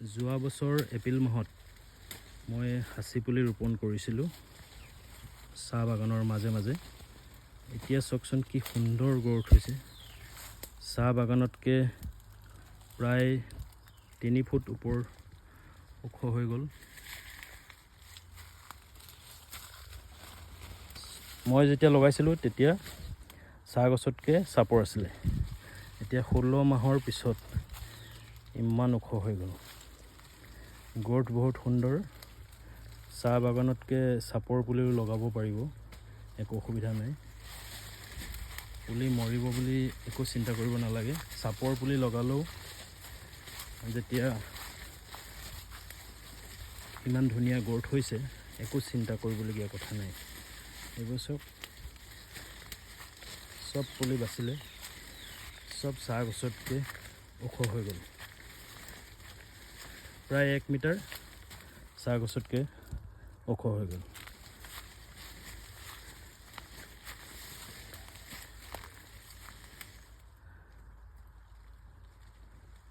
যোৱা বছৰ এপ্ৰিল মাহত মই হাচি পুলি ৰোপণ কৰিছিলোঁ চাহ বাগানৰ মাজে মাজে। এতিয়া চাওকচোন কি সুন্দৰ গ্ৰথ হৈছে। চাহ বাগানতকৈ প্ৰায় 3 ফুট ওপৰ ওখ হৈ গ'ল। মই যেতিয়া লগাইছিলোঁ তেতিয়া চাহ গছতকৈ চাপৰ আছিলে। এতিয়া 16 মাহৰ পিছত ইমান ওখ হৈ গ'ল। গ্ৰথ বহুত সুন্দৰ। চাহ বাগানতকৈ চাপৰ পুলিও লগাব পাৰিব, একো অসুবিধা নাই। পুলি মৰিব বুলি একো চিন্তা কৰিব নালাগে। চাপৰ পুলি লগালেও যেতিয়া ইমান ধুনীয়া গ্ৰথ হৈছে, একো চিন্তা কৰিবলগীয়া কথা নাই। এইবোৰ চব পুলি বাচিলে, চব চাহ গছতকৈ ওখ হৈ গ'ল। প্ৰায় 1 মিটাৰ চাহ গছতকৈ ওখ হৈ গ'ল।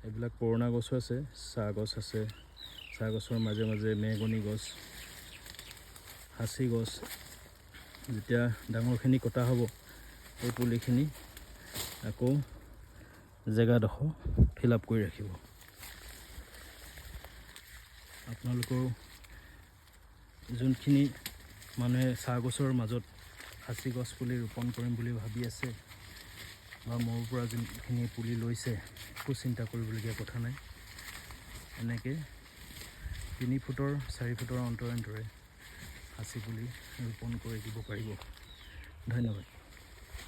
এইবিলাক পুৰণা গছো আছে, চাহ গছ আছে। চাহ গছৰ মাজে মাজে মেহগনি গছ, সাঁচি গছ। যেতিয়া ডাঙৰখিনি কটা হ'ব, এই পুলিখিনি আকৌ জেগাডোখৰ ফিল আপ কৰি ৰাখিব। আপোনালোকেও যোনখিনি মানুহে চাহ গছৰ মাজত সাঁচি গছ পুলি ৰোপণ কৰিম বুলি ভাবি আছে বা মোৰ পৰা যোনখিনি পুলি লৈছে, একো চিন্তা কৰিবলগীয়া কথা নাই। এনেকৈ 3 ফুটৰ 4 ফুটৰ অন্তৰে সাঁচি পুলি ৰোপণ কৰি দিব পাৰিব। ধন্যবাদ।